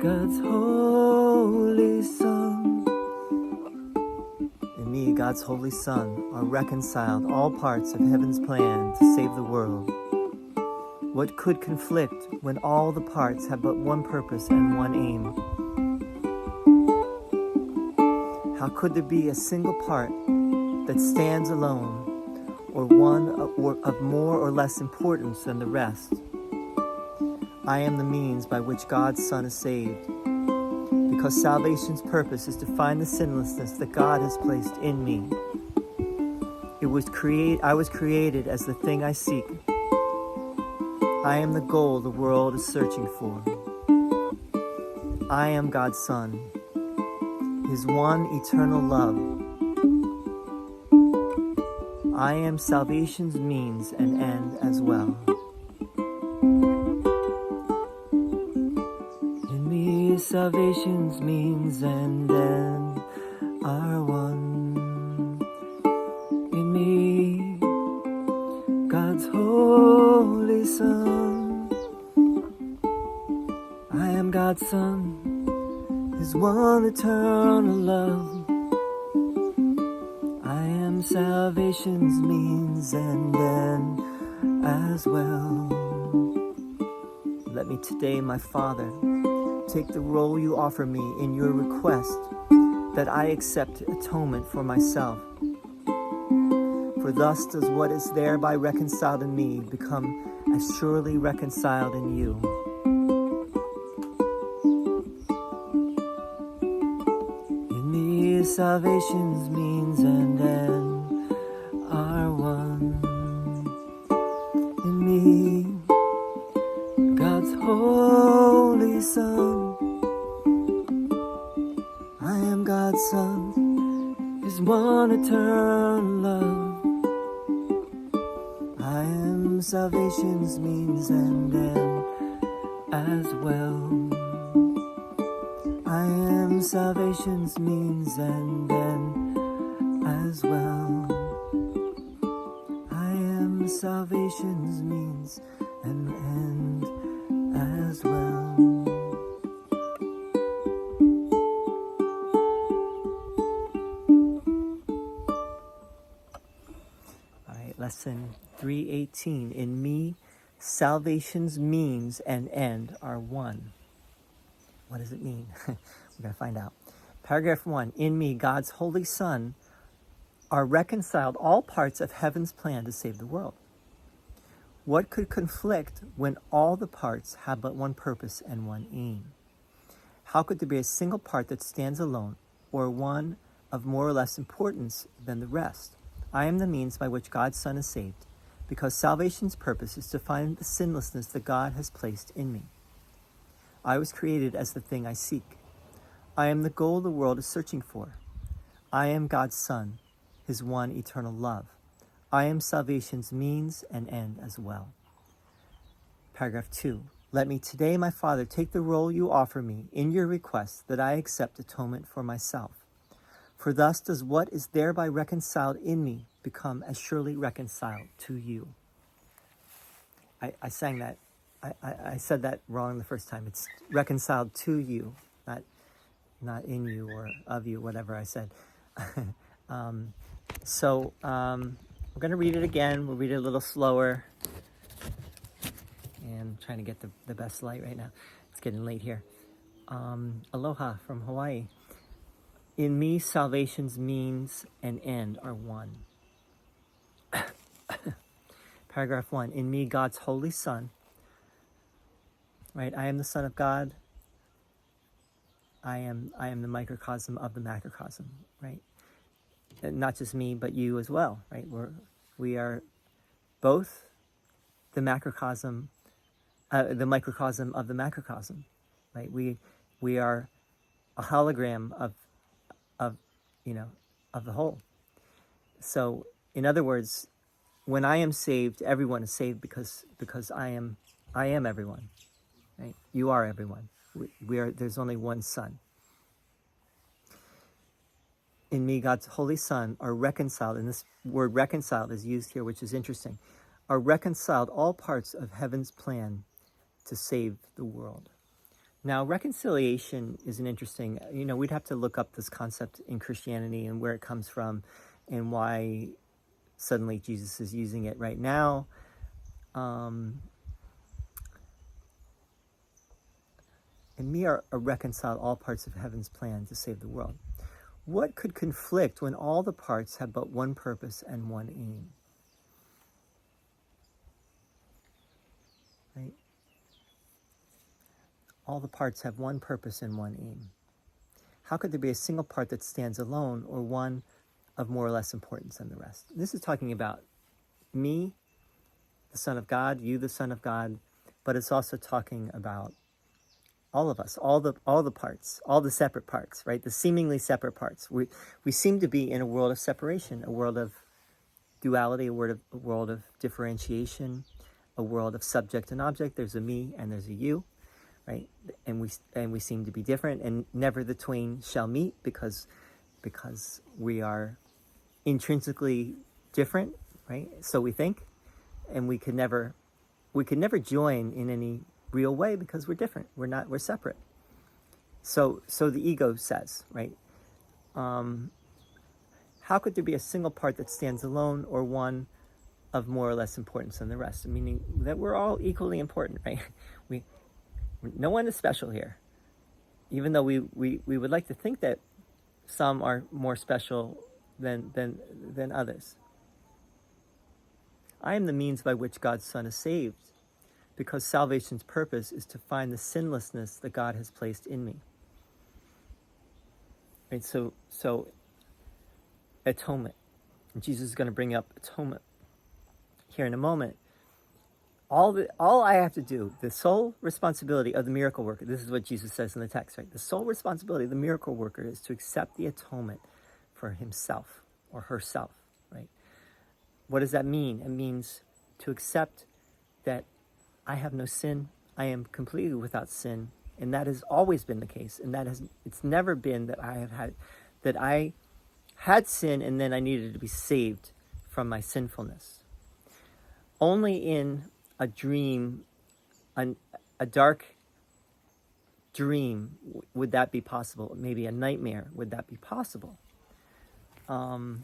God's holy Son. In me, God's holy Son, are reconciled all parts of heaven's plan to save the world. What could conflict when all the parts have but one purpose and one aim? How could there be a single part that stands alone, or one of more or less importance than the rest? I am the means by which God's Son is saved, because salvation's purpose is to find the sinlessness that God has placed in me. I was created as the thing I seek. I am the goal the world is searching for. I am God's Son, His one eternal love. I am salvation's means and end as well. In me, salvation's means and end are one. In me, God's holy Son. I am God's Son, His one eternal love. I am salvation's means and end as well. Let me today, my Father, take the role you offer me in your request that I accept atonement for myself. For thus does what is thereby reconciled in me become as surely reconciled in you. In me, salvation's means and end are one. In me, God's holy Son. I am God's Son, His one eternal love. I am salvation's means and end as well. I am salvation's means and end as well. I am salvation's means and end as well. All right, lesson 318. In me, salvation's means and end are one. What does it mean? We're going to find out. Paragraph 1. In me, God's holy Son, are reconciled all parts of heaven's plan to save the world. What could conflict when all the parts have but one purpose and one aim? How could there be a single part that stands alone, or one of more or less importance than the rest? I am the means by which God's Son is saved, because salvation's purpose is to find the sinlessness that God has placed in me. I was created as the thing I seek. I am the goal the world is searching for. I am God's Son, His one eternal love. I am salvation's means and end as well. Paragraph 2. Let me today, my Father, take the role you offer me in your request that I accept atonement for myself. For thus does what is thereby reconciled in me become as surely reconciled to you. I sang that. I said that wrong the first time. It's reconciled to you, not in you or of you, whatever I said. So we're going to read it again. We'll read it a little slower. And I'm trying to get the best light right now. It's getting late here. Aloha from Hawaii. In me, salvation's means and end are one. Paragraph 1. In me, God's holy Son. Right? I am the Son of God. I am the microcosm of the macrocosm. Right? And not just me, but you as well. Right? We are both the macrocosm, the microcosm of the macrocosm. Right? We are a hologram of the whole. So, in other words, when I am saved, everyone is saved because I am everyone. Right? You are everyone. We are. There's only one Son. In me, God's holy Son, are reconciled, and this word reconciled is used here, which is interesting, are reconciled all parts of heaven's plan to save the world. Now, reconciliation is an interesting, we'd have to look up this concept in Christianity and where it comes from and why suddenly Jesus is using it right now. And me are reconciled all parts of heaven's plan to save the world. What could conflict when all the parts have but one purpose and one aim? Right? All the parts have one purpose and one aim. How could there be a single part that stands alone, or one of more or less importance than the rest? This is talking about me, the Son of God, you, the Son of God, but it's also talking about all of us, all the parts, all the separate parts, right? The seemingly separate parts. We seem to be in a world of separation, a world of duality, a world of differentiation, a world of subject and object. There's a me and there's a you, right? And we seem to be different, and never the twain shall meet because we are intrinsically different, right? So we think, and we could never join in any real way because we're different. We're separate. So the ego says, right? How could there be a single part that stands alone, or one of more or less importance than the rest? Meaning that we're all equally important, right? No one is special here, even though we would like to think that some are more special than others. I am the means by which God's Son is saved, because salvation's purpose is to find the sinlessness that God has placed in me. Right, so atonement. Jesus is going to bring up atonement here in a moment. All I have to do, the sole responsibility of the miracle worker, this is what Jesus says in the text, right? The sole responsibility of the miracle worker is to accept the atonement for himself or herself, right? What does that mean? It means to accept that I have no sin. I am completely without sin, and that has always been the case. And it's never been that I had sin and then I needed to be saved from my sinfulness. Only in a dream, a dark dream, would that be possible. Maybe a nightmare, would that be possible? Now,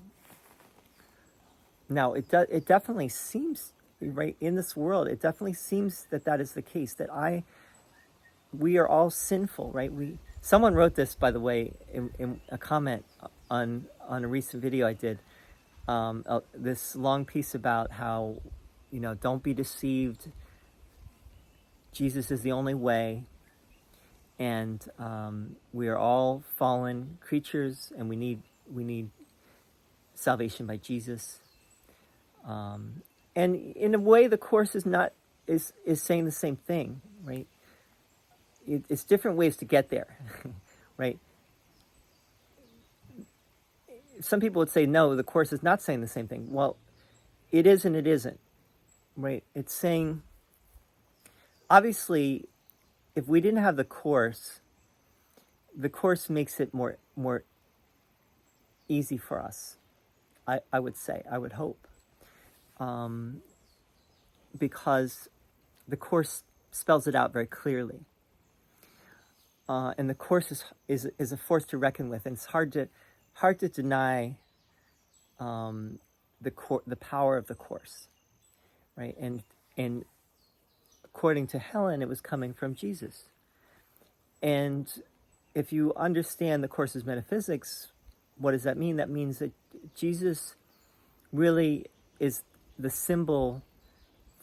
it definitely seems, right, in this world, it definitely seems that is the case, that we are all sinful, right? Someone wrote this, by the way, in a comment on a recent video I did, this long piece about how, don't be deceived. Jesus is the only way, and we are all fallen creatures, and we need salvation by Jesus. And in a way, the Course is saying the same thing, right? It's different ways to get there, right? Some people would say, no, the Course is not saying the same thing. Well, it is and it isn't, right? It's saying, obviously, if we didn't have the Course makes it more easy for us, I would say, I would hope. Because the Course spells it out very clearly. And the Course is a force to reckon with, and it's hard to deny the power of the Course, right? And according to Helen, it was coming from Jesus. And if you understand the Course's metaphysics, what does that mean? That means that Jesus really is the symbol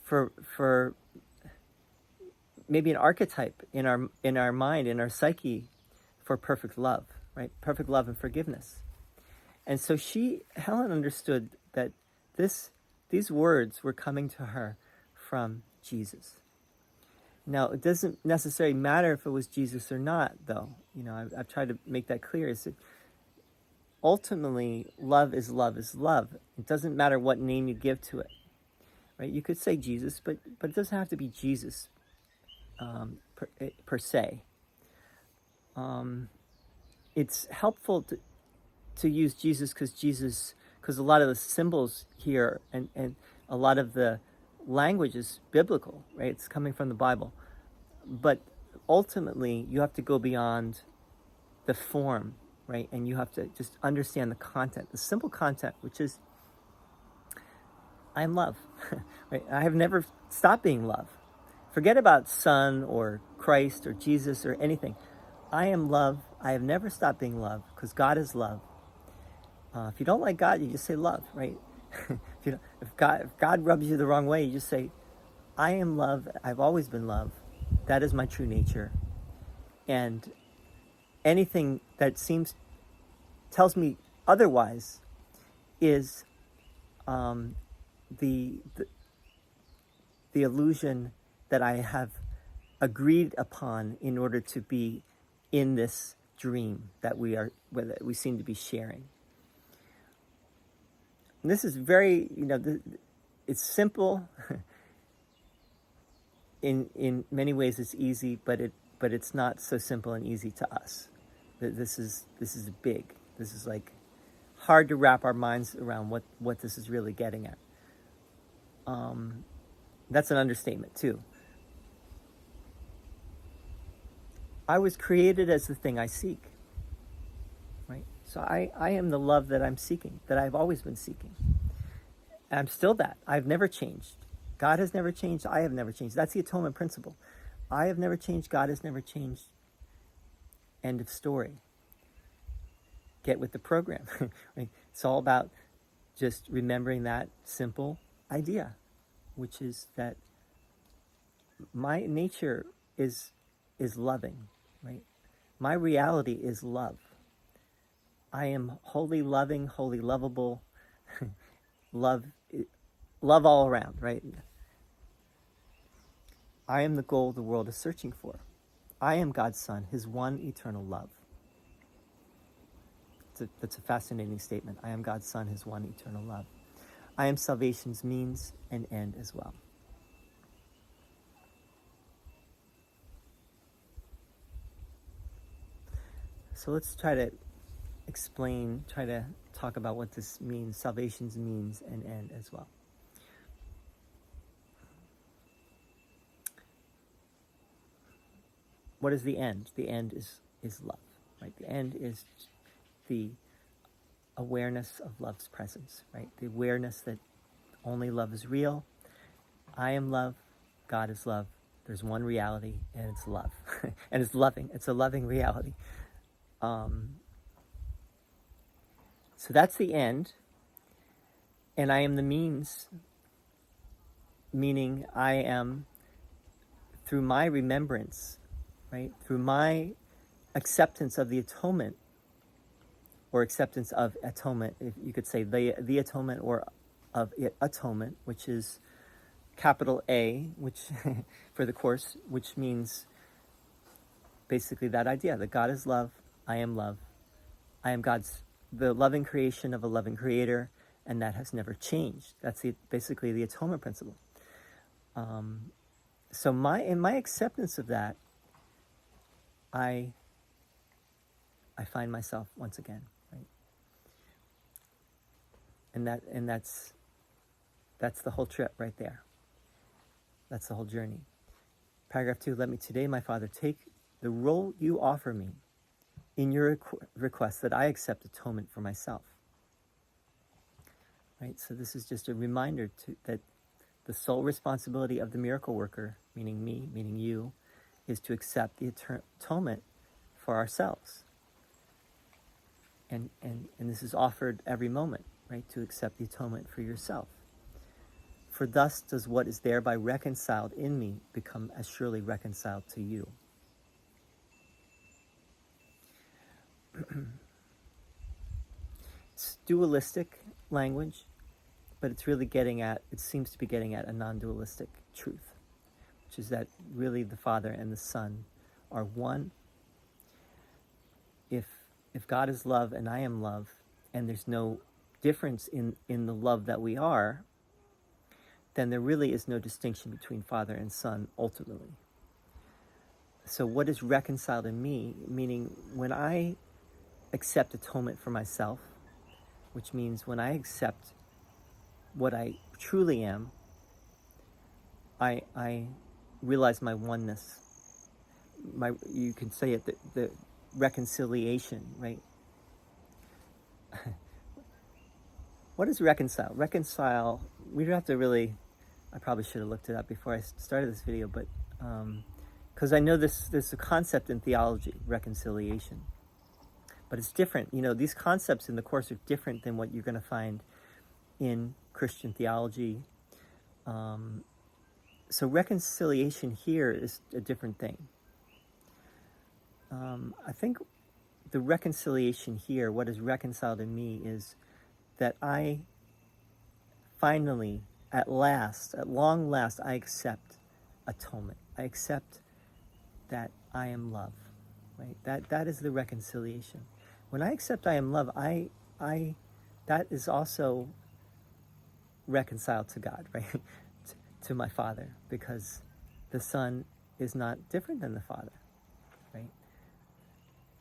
for maybe an archetype in our mind, in our psyche, for perfect love, right? Perfect love and forgiveness. And so Helen understood that these words were coming to her from Jesus. Now, it doesn't necessarily matter if it was Jesus or not, though. I've tried to make that clear. Is that ultimately, love is love is love. It doesn't matter what name you give to it, right? You could say Jesus, but it doesn't have to be Jesus per se. It's helpful to use Jesus because a lot of the symbols here and a lot of the language is biblical, right? It's coming from the Bible. But ultimately, you have to go beyond the form, right? And you have to just understand the content, the simple content, which is, I am love. Right? I have never stopped being love. Forget about Son or Christ or Jesus or anything. I am love. I have never stopped being love because God is love. If you don't like God, you just say love, right? if God rubs you the wrong way, you just say, I am love. I've always been love. That is my true nature. And anything that tells me otherwise is the illusion that I have agreed upon in order to be in this dream that we seem to be sharing. And this is very, it's simple. In many ways, it's easy, but it's not so simple and easy to us. This is big. This is like hard to wrap our minds around what this is really getting at. That's an understatement too. I was created as the thing I seek, right? So I am the love that I'm seeking, that I've always been seeking. And I'm still that. I've never changed. God has never changed. I have never changed. That's the atonement principle. I have never changed. God has never changed. End of story. Get with the program. Right? It's all about just remembering that simple idea, which is that my nature is loving, right? My reality is love. I am wholly loving, wholly lovable, love all around, right? I am the goal the world is searching for. I am God's Son, his one eternal love. That's a fascinating statement. I am God's Son, his one eternal love. I am salvation's means and end as well. So let's try to talk about what this means, salvation's means and end as well. What is the end? The end is love, right? The end is the awareness of love's presence, right? The awareness that only love is real. I am love. God is love. There's one reality, and it's love. And it's loving. It's a loving reality. So that's the end. And I am the means, meaning I am, through my remembrance, right? Through my acceptance of the atonement, or acceptance of atonement, if you could say the atonement, or of atonement, which is capital A, which for the Course, which means basically that idea that God is love, I am love, I am the loving creation of a loving creator, and that has never changed. That's basically the atonement principle. So in my acceptance of that, I find myself once again, right? And that's the whole trip right there. That's the whole journey. Paragraph 2, let me today, my Father, take the role you offer me in your request that I accept atonement for myself. Right? So this is just a reminder that the sole responsibility of the miracle worker, meaning me, meaning you, is to accept the atonement for ourselves. And this is offered every moment, right? To accept the atonement for yourself. For thus does what is thereby reconciled in me become as surely reconciled to you. It's dualistic language, but it's really it seems to be getting at a non-dualistic truth, which is that really the Father and the Son are one. If God is love and I am love, and there's no difference in the love that we are, then there really is no distinction between Father and Son ultimately. So what is reconciled in me, meaning when I accept atonement for myself, which means when I accept what I truly am, I realize my oneness. you can say it, the reconciliation, right? What is reconcile? Reconcile, we don't have to really, I probably should have looked it up before I started this video, but because I know there's a concept in theology, reconciliation, but it's different. These concepts in the Course are different than what you're going to find in Christian theology. So reconciliation here is a different thing. I think the reconciliation here, what is reconciled in me, is that I finally, at long last, I accept atonement. I accept that I am love, right? That is the reconciliation. When I accept I am love, that is also reconciled to God, right? to my Father, because the Son is not different than the Father, right?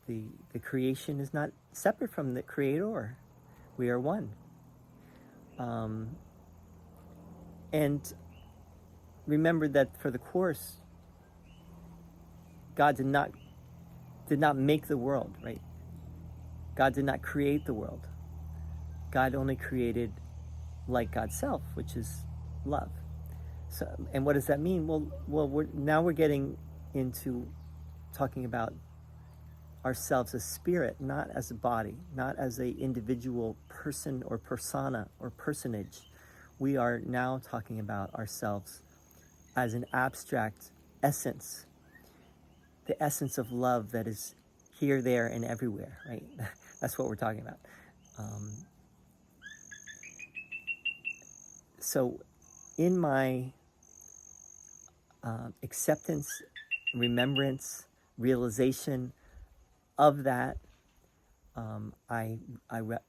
The creation is not separate from the Creator. We are one. And remember that for the Course, God did not make the world, right? God did not create the world. God only created like God's self, which is love. So, and what does that mean? Well, we're getting into talking about ourselves as spirit, not as a body, not as a individual person or persona or personage. We are now talking about ourselves as an abstract essence, the essence of love that is here, there, and everywhere, right? That's what we're talking about. So in my acceptance, remembrance, realization of that, I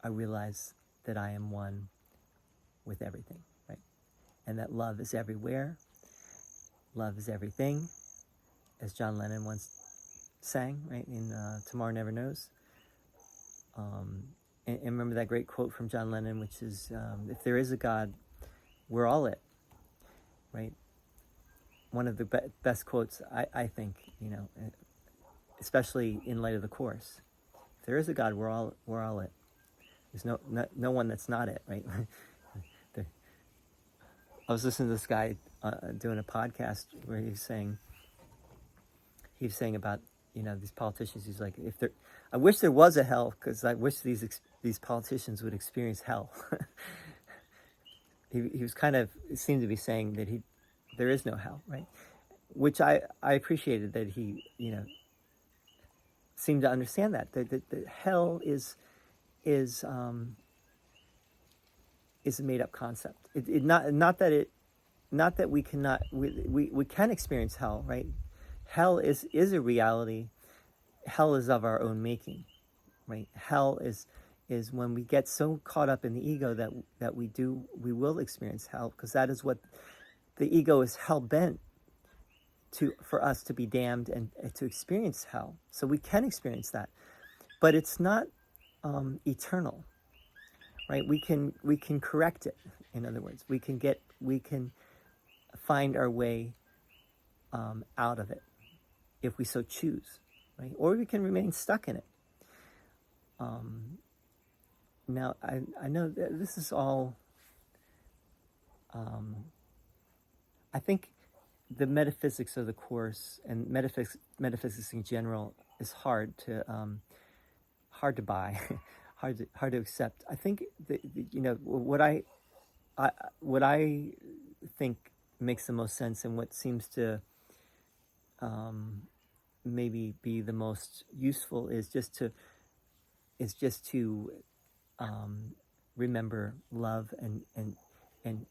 realize that I am one with everything, right? And that love is everywhere. Love is everything, as John Lennon once sang, right, in Tomorrow Never Knows. And remember that great quote from John Lennon, which is, if there is a God, we're all it, right? One of the best quotes, I think, especially in light of the Course. If there is a God, we're all it. There's no one that's not it, right? I was listening to this guy doing a podcast where he was saying about these politicians. He's like, I wish there was a hell, because I wish these politicians would experience hell. He was it seemed to be saying that there is no hell, right? Which I appreciated that he seemed to understand that hell is a made up concept. Not that we cannot, we can experience hell, right? Hell is a reality. Hell is of our own making, right? Hell is when we get so caught up in the ego that we will experience hell, because that is what the ego is hell bent for us to be damned and to experience hell. So we can experience that, but it's not eternal, right? We can correct it. In other words, we can find our way out of it if we so choose, right? Or we can remain stuck in it. Now, I know that this is all, I think the metaphysics of the Course and metaphysics in general is hard to buy, hard to accept. I think that, what I think makes the most sense, and what seems to maybe be the most useful, is just to remember love and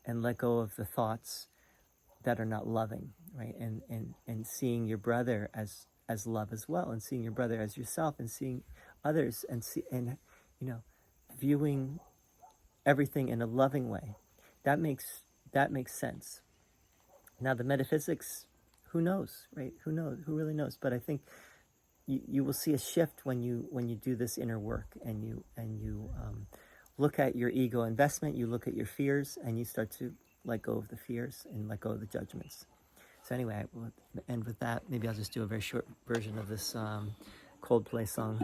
let go of the thoughts that are not loving, right? And seeing your brother as love as well, and seeing your brother as yourself, and seeing others, and viewing everything in a loving way. That makes sense. Now the metaphysics, who knows, right? Who knows? Who really knows? But I think you will see a shift when you do this inner work, and you look at your ego investment, you look at your fears, and you start to let go of the fears and let go of the judgments. So anyway, we'll end with that. Maybe I'll just do a very short version of this Coldplay song.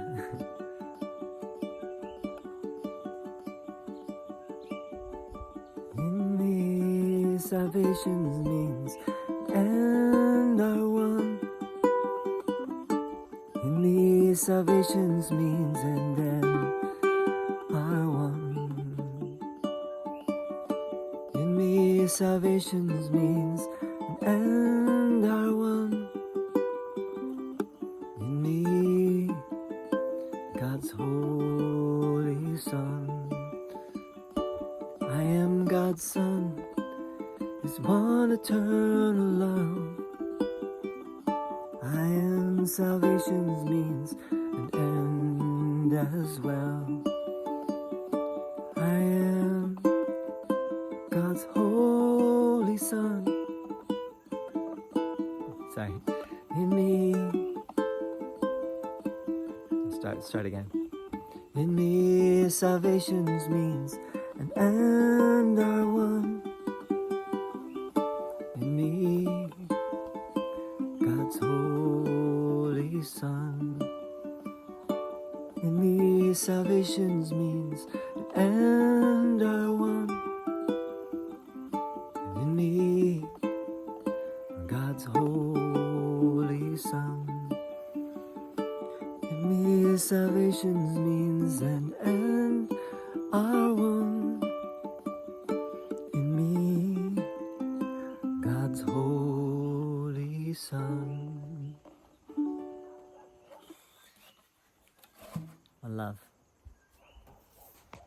In me, salvation's means and are one. In me, salvation's means and end are one. In me, salvation's means and are one. In me, God's holy Son. I am God's Son, His one eternal love. I am salvation's means and end as well. I am God's holy Son. Sorry. In me. Start again. In me, salvation's means and end are one. In me, God's holy Son. In me, salvation's means and end are one. In me, God's holy Son. In me, salvation's means and end are one. In me, God's holy Son. One love.